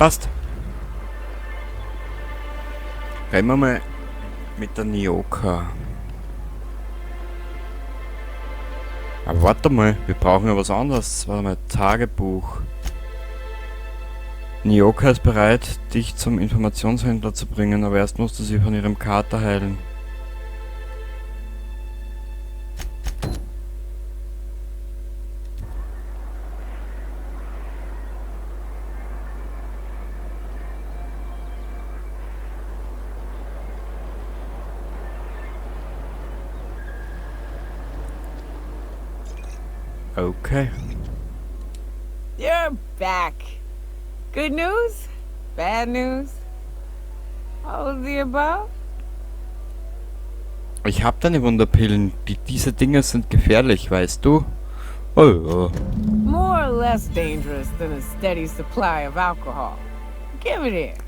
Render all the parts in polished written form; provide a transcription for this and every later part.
Passt. Reden wir mal mit der Nyoka. Aber warte mal, wir brauchen ja was anderes. Warte mal, Tagebuch. Nyoka ist bereit, dich zum Informationshändler zu bringen, aber erst musst du sie von ihrem Kater heilen. Okay. You're back. Good news? Bad news? All of the above? Ich hab deine Wunderpillen. Diese Dinge sind gefährlich, weißt du? Oh ja. More or less dangerous than a steady supply of alcohol. Give it here.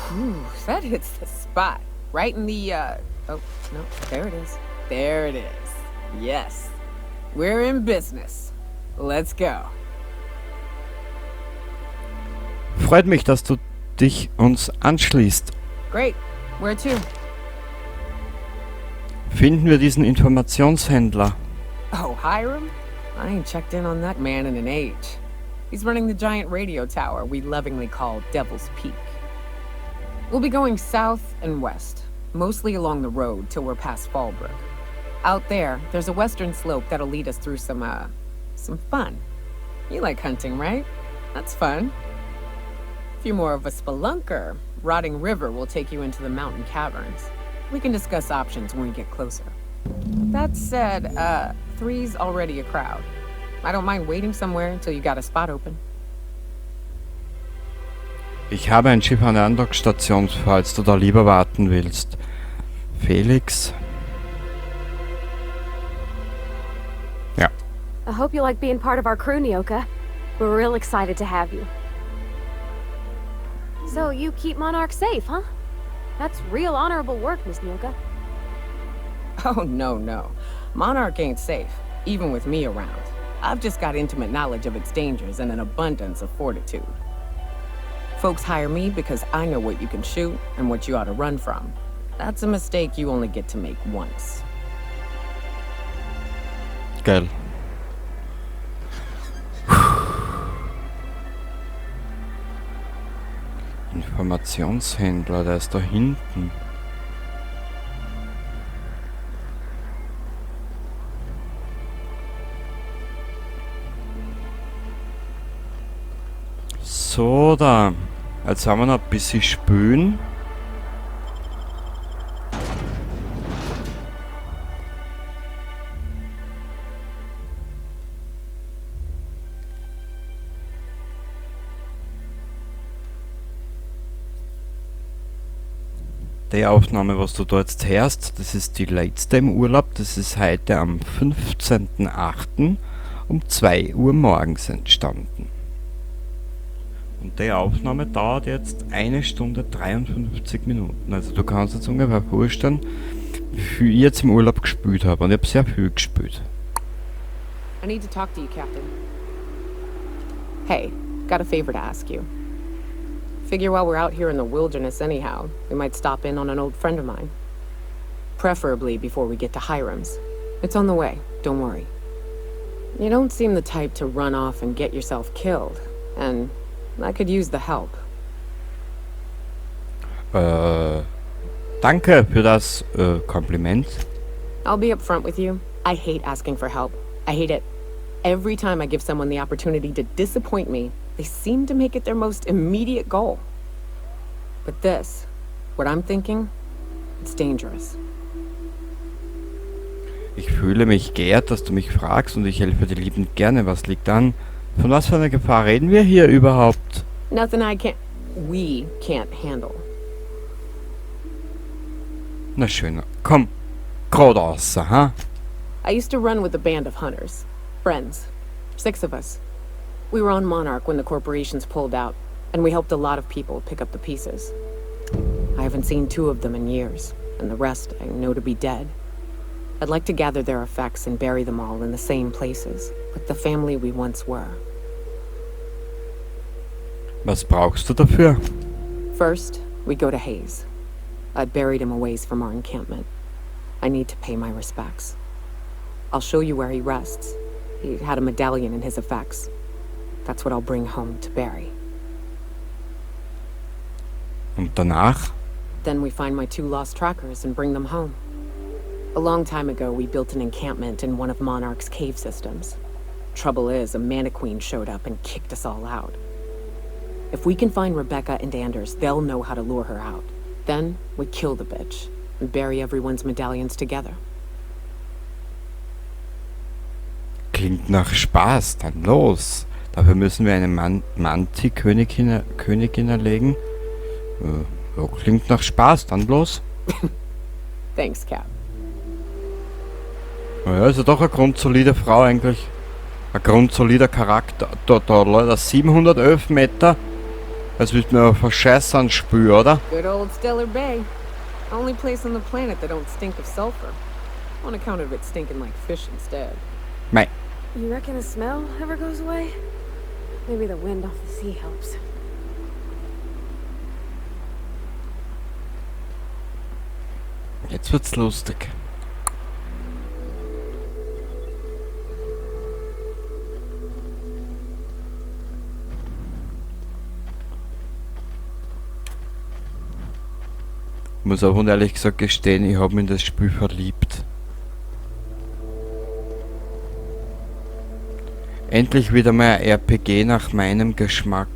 Whew, that hits the spot. Right in the, oh, no, there it is. There it is. Yes. We're in business. Let's go. Freut mich, dass du dich uns anschließt. Great. Where to? Finden wir diesen Informationshändler. Oh, Hiram? I ain't checked in on that man in an age. He's running the giant radio tower we lovingly call Devil's Peak. We'll be going south and west, mostly along the road till we're past Fallbrook. Out there, there's a western slope that'll lead us through some fun. You like hunting, right? That's fun. If you're more of a spelunker, Rotting River will take you into the mountain caverns. We can discuss options when we get closer. That said, 3's already a crowd. I don't mind waiting somewhere until you got a spot open. Ich habe ein Schiff an der Andockstation, falls du da lieber warten willst. Felix? Ja. I hope you like being part of our crew, Nyoka. We're real excited to have you. So you keep Monarch safe, huh? That's real honorable work, Miss Nyoka. Oh, no. Monarch ain't safe, even with me around. I've just got intimate knowledge of its dangers and an abundance of fortitude. Folks hire me because I know what you can shoot and what you ought to run from. That's a mistake you only get to make once. Geil. Informationshändler, der ist da hinten. So, da. Jetzt haben wir noch ein bisschen spülen. Die Aufnahme, was du da jetzt hörst, das ist die letzte im Urlaub. Das ist heute am 15.08. um 2 Uhr morgens entstanden. Und die Aufnahme dauert jetzt 1 Stunde 53 Minuten. Also du kannst jetzt ungefähr vorstellen, wie viel ich jetzt im Urlaub gespielt habe. Und ich habe sehr viel gespielt. I need to talk to you, Captain. Hey, got a favor to ask you. Figure while we're out here in the wilderness anyhow, we might stop in on an old friend of mine. Preferably before we get to Hiram's. It's on the way, don't worry. You don't seem the type to run off and get yourself killed, and I could use the help. Danke für das Kompliment. I'll be upfront with you. I hate asking for help. I hate it. Every time I give someone the opportunity to disappoint me, they seem to make it their most immediate goal. But this, what I'm thinking, it's dangerous. Ich fühle mich geehrt, dass du mich fragst und ich helfe dir liebend gerne. Was liegt an? Von was für einer Gefahr reden wir hier überhaupt? Nothing we can't handle. Na schön, komm, geradeaus, ha? I used to run with a band of hunters. Friends. 6 of us. We were on Monarch when the corporations pulled out, and we helped a lot of people pick up the pieces. I haven't seen 2 of them in years, and the rest I know to be dead. I'd like to gather their effects and bury them all in the same places, with the family we once were. Was brauchst du dafür? First, we go to Hayes. I'd buried him a ways from our encampment. I need to pay my respects. I'll show you where he rests. He had a medallion in his effects. That's what I'll bring home to Barry. Und danach? Then we find my 2 lost trackers and bring them home. A long time ago, we built an encampment in one of Monarch's cave systems. Trouble is, a Mantiqueen showed up and kicked us all out. If we can find Rebecca and Anders, they'll know how to lure her out. Then, we kill the bitch and bury everyone's medallions together. Klingt nach Spaß, dann los. Dafür müssen wir eine Manti-Königin erlegen. Ja, klingt nach Spaß, dann los. Thanks, Cap. Naja, ist ja doch eine grundsolide Frau eigentlich. Ein grundsolider Charakter. Da Leute, 711 Meter. Das wird mir verscheißern spüren, oder? Good old Stellar Bay. Only place on the planet that don't stink of sulfur. On account of it stinking like fish instead. Mei. You reckon the smell ever goes away? Maybe the wind off the sea helps. Jetzt wird's lustig. Ich muss aber ehrlich gesagt gestehen, ich habe mich in das Spiel verliebt. Endlich wieder mal ein RPG nach meinem Geschmack.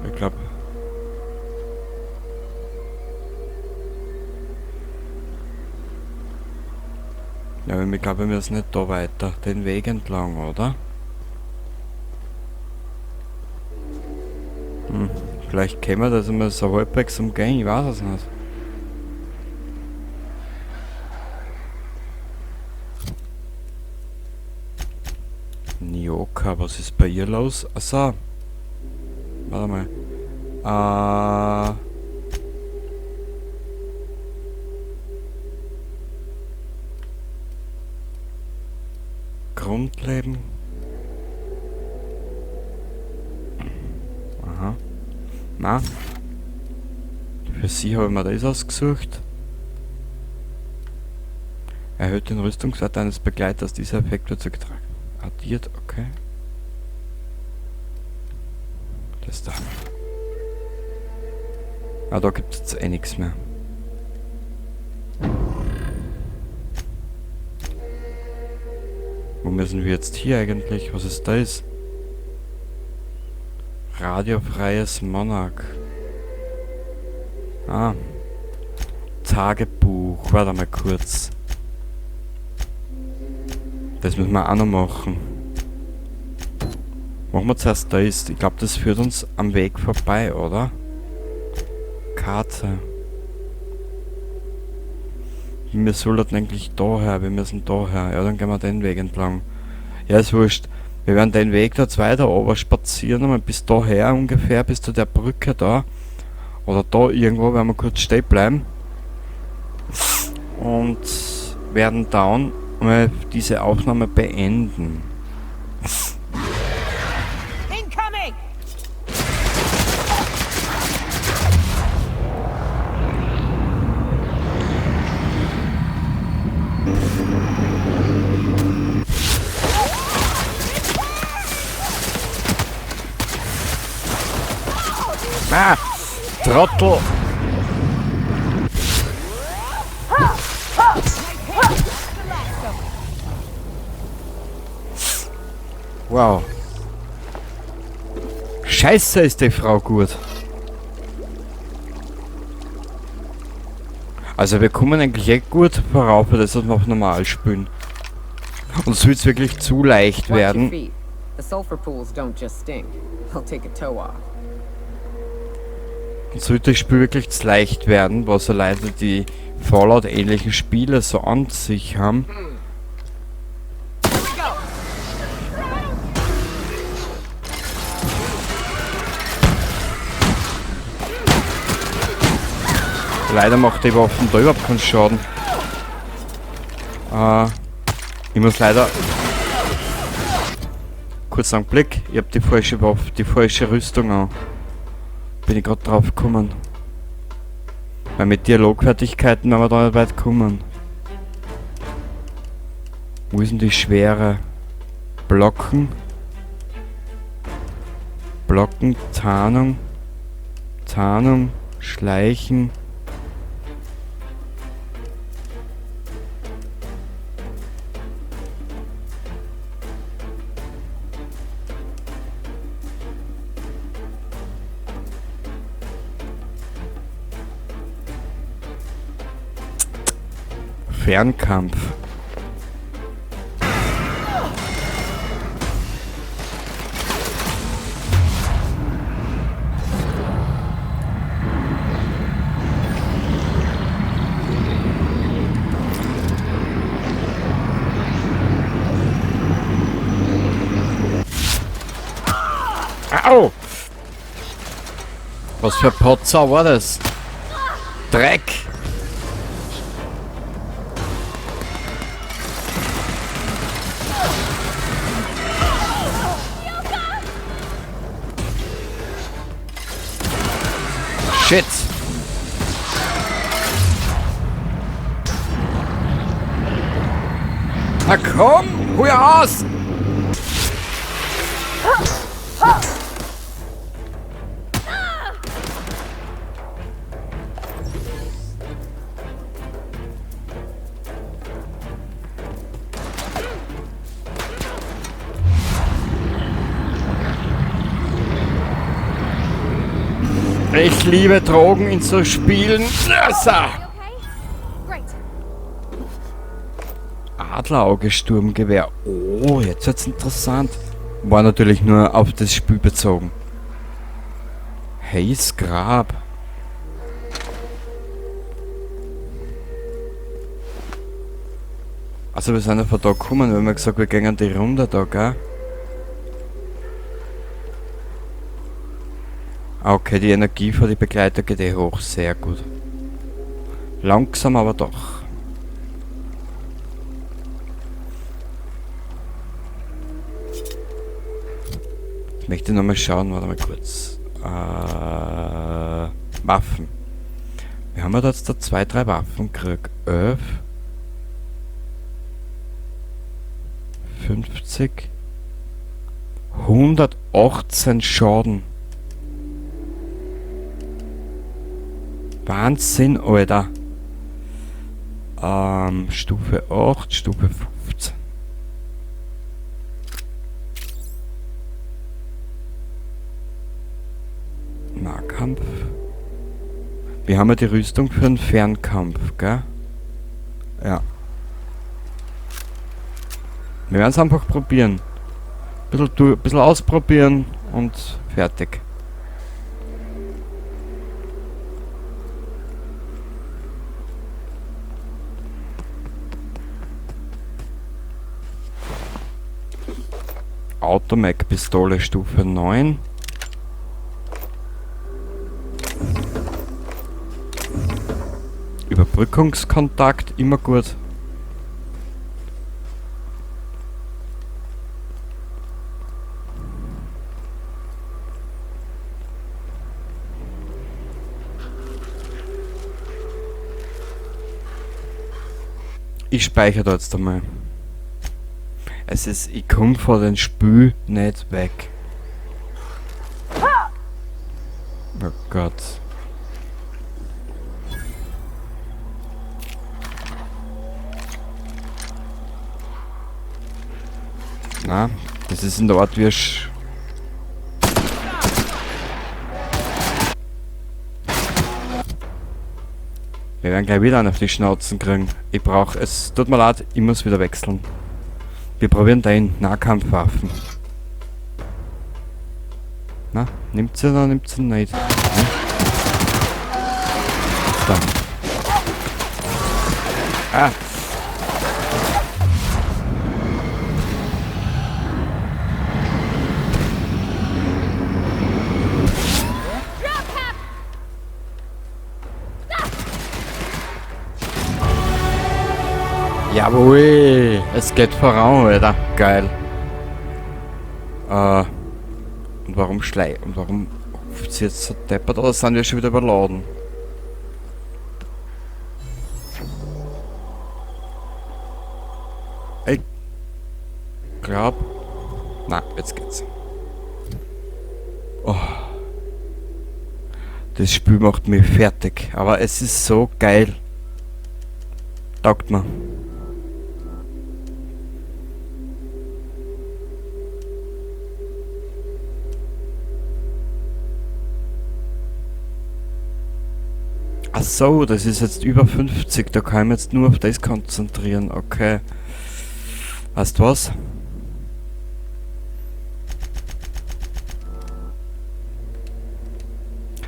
Ich glaube... Ja, ich glaube, wir müssen nicht da weiter. Den Weg entlang, oder? Vielleicht können wir das immer so halbwegs umgehen, ich weiß es nicht. Nyoka, was ist bei ihr los? Achso. Warte mal. Grundleben. Aha. Na. Für sie habe ich mir das ausgesucht. Erhöht den Rüstungswert eines Begleiters. Dieser Effekt wird zugetragen. Addiert, okay. Das da. Ah, da gibt es jetzt eh nichts mehr. Wo müssen wir jetzt hier eigentlich? Was ist das? Radiofreies Monarch. Ah. Tagebuch. Warte mal kurz. Das müssen wir auch noch machen. Machen wir zuerst das. Ich glaube, das führt uns am Weg vorbei, oder? Karte. Wir sollten eigentlich daher. Wir müssen daher. Ja, dann gehen wir den Weg entlang. Ja, ist wurscht. Wir werden den Weg da weiter runter spazieren, einmal bis daher ungefähr, bis zu der Brücke da. Oder da irgendwo, werden wir kurz stehen bleiben. Und werden dann mal diese Aufnahme beenden. Incoming! Ah! Trottel! Wow. Scheiße, ist die Frau gut. Also wir kommen eigentlich echt gut vorauf, für das, was wir auf normal spielen. Und es wird wirklich zu leicht Watch your werden. feet. The sulfur pools don't just stink. They'll take a toe off. Und sollte das Spiel wirklich zu leicht werden, was so Leute, die Fallout-ähnlichen Spiele so an sich haben. Leider macht die Waffen da überhaupt keinen Schaden. Ich muss leider... Kurz einen Blick, ich hab die falsche Waffe, die falsche Rüstung an. Bin ich gerade drauf gekommen. Weil mit Dialogfertigkeiten werden wir da nicht weit kommen. Wo ist denn die schwere? Blocken. Blocken, Tarnung. Tarnung, Schleichen. Fernkampf. Au! Was für ein Potzer war das? Dreck! Shit! Na komm, hol aus! Ich liebe Drogen in so Spielen. So. Adlerauge-Sturmgewehr. Oh, jetzt wird's interessant. War natürlich nur auf das Spiel bezogen. Hayes Grab. Also wir sind ja von da gekommen, wenn wir gesagt, wir gehen die Runde da, gell? Okay, die Energie für die Begleiter geht eh hoch, sehr gut. Langsam, aber doch. Ich möchte nochmal schauen, warte mal kurz. Waffen. Wir haben ja jetzt da 2, 3 Waffen gekriegt. 11. 50. 118 Schaden. Wahnsinn, Alter. Stufe 8, Stufe 15. Nahkampf. Wir haben ja die Rüstung für den Fernkampf, gell? Ja. Wir werden es einfach probieren. Bisschen ausprobieren und fertig. Automag-Pistole Stufe 9. Überbrückungskontakt, immer gut. Ich speichere da jetzt einmal. Es ist, ich komme vor den Spiel nicht weg. Oh Gott. Na, das ist in der Art wie wir werden gleich wieder einen auf die Schnauzen kriegen. Ich brauche es. Tut mir leid, ich muss wieder wechseln. Wir probieren den Nahkampfwaffen. Na, nimmt sie oder nimmt sie nicht? Hm? So. Ah! Jawohl! Es geht voran, Alter. Geil. Und warum Und warum ruft sie jetzt so deppert? Oder sind wir schon wieder überladen? Ich glaub... Na, jetzt geht's. Oh. Das Spiel macht mich fertig. Aber es ist so geil. Taugt mir. Ach so, das ist jetzt über 50. Da kann ich mich jetzt nur auf das konzentrieren. Okay. Weißt du was?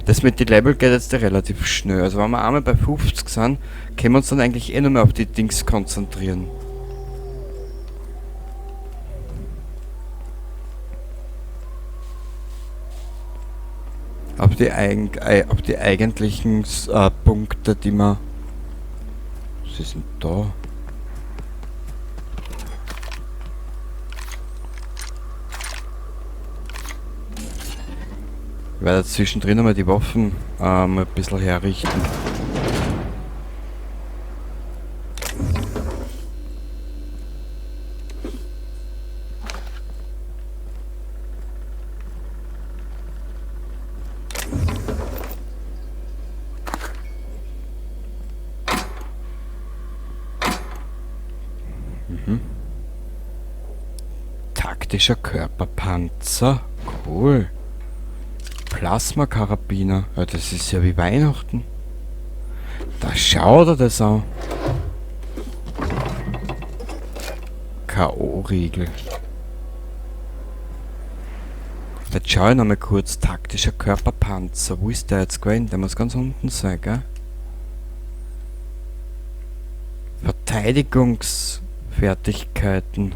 Das mit den Level geht jetzt relativ schnell. Also wenn wir einmal bei 50 sind, können wir uns dann eigentlich eh nur mehr auf die Dings konzentrieren. Auf die eigentlichen Punkte, die man... Was ist denn da? Ich werde jetzt zwischendrin einmal die Waffen ein bisschen herrichten. Taktischer Körperpanzer. Cool. Plasma-Karabiner. Ja, das ist ja wie Weihnachten. Da schaut er das an. K.O.-Riegel. Jetzt schau ich noch mal kurz. Taktischer Körperpanzer. Wo ist der jetzt gewesen? Der muss ganz unten sein, gell? Verteidigungsfertigkeiten.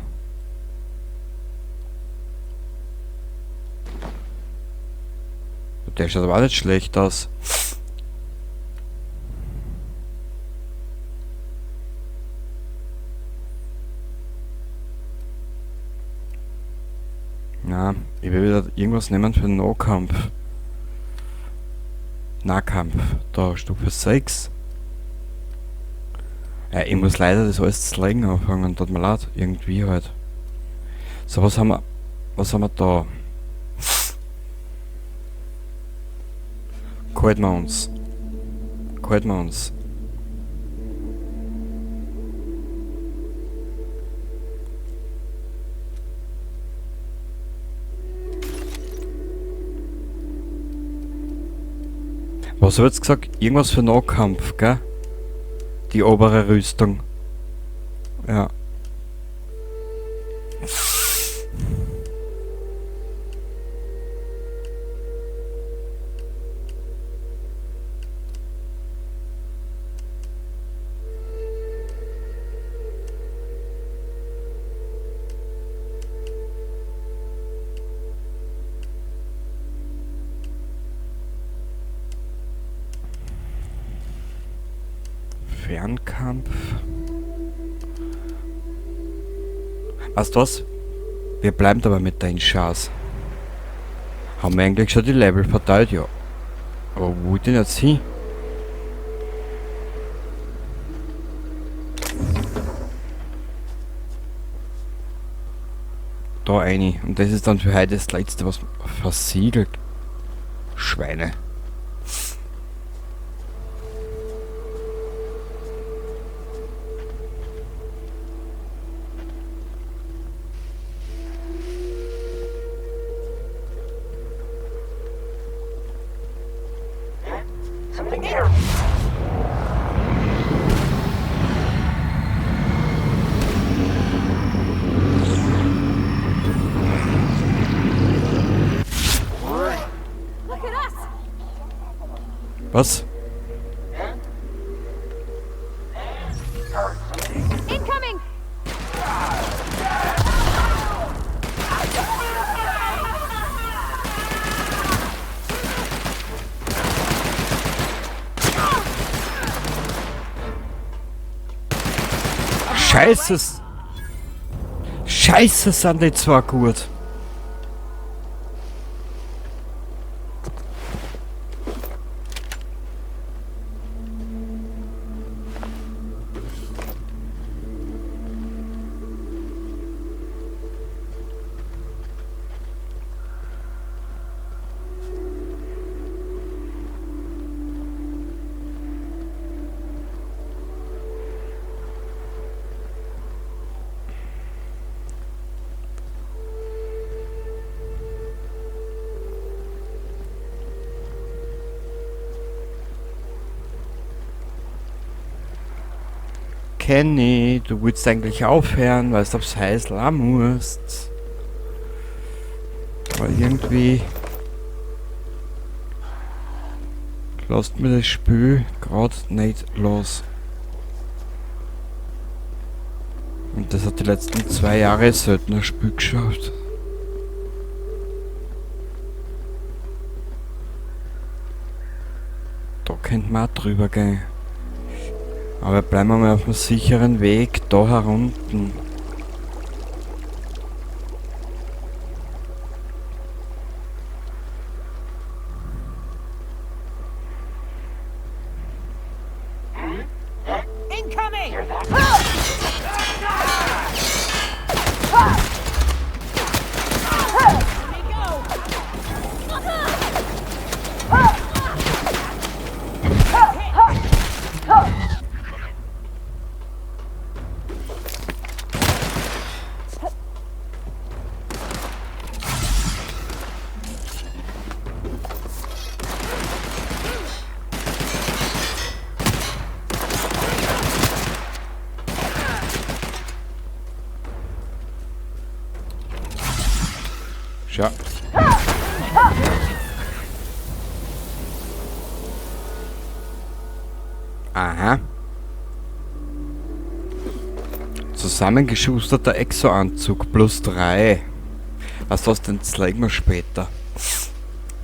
Der schaut aber auch nicht schlecht aus. Na, ich will wieder irgendwas nehmen für den Nahkampf. Nahkampf. Da, Stufe 6. Ja, ich muss leider das alles zu legen anfangen. Tut mir leid. Irgendwie halt. So, was haben wir da? Halten wir uns. Was hab ich jetzt gesagt? Irgendwas für Nahkampf, gell? Die obere Rüstung. Ja. Fernkampf. Weißt du was? Wir bleiben dabei mit deinen Chance. Haben wir eigentlich schon die Level verteilt? Ja. Aber wo denn jetzt hin? Da eine. Und das ist dann für heute das letzte, was versiegelt. Schweine. Was? Incoming! Scheiße. Scheiße sind die zwar gut. Kenny, du willst eigentlich aufhören, weil du aufs Häusl auch musst. Aber irgendwie lasst mir das Spiel gerade nicht los. Und das hat die letzten 2 Jahre selten ein Spiel geschafft. Da könnte man auch drüber gehen. Aber bleiben wir mal auf dem sicheren Weg da herunten. Incoming! Tja. Aha. Zusammengeschusterter Exo-Anzug plus 3. Was hast denn zeigen wir später?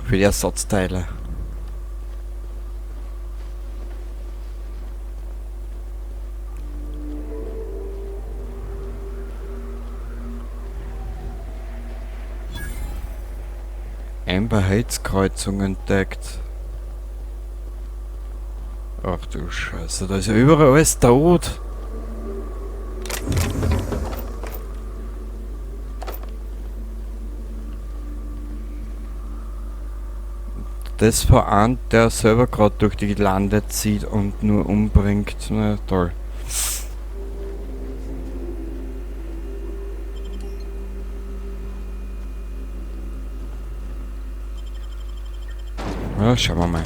Für die Ersatzteile. Amber Heights Kreuzung entdeckt. Ach du Scheiße, da ist ja überall alles tot. Das vereint, der selber gerade durch die Lande zieht und nur umbringt. Na toll. Ja, schauen wir mal.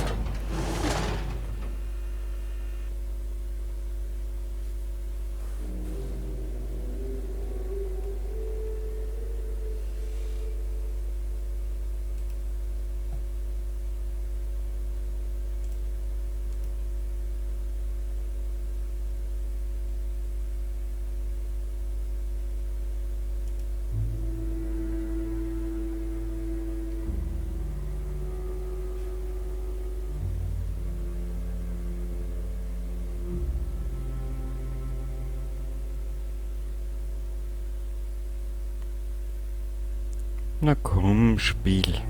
Na komm, Spiel.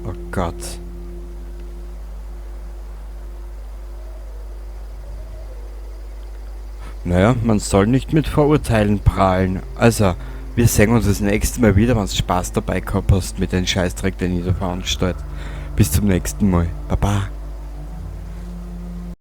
Oh Gott. Naja, man soll nicht mit Vorurteilen prahlen. Also, wir sehen uns das nächste Mal wieder, wenn du Spaß dabei gehabt hast mit dem Scheißdreck, den ich da veranstalte. Bis zum nächsten Mal. Baba.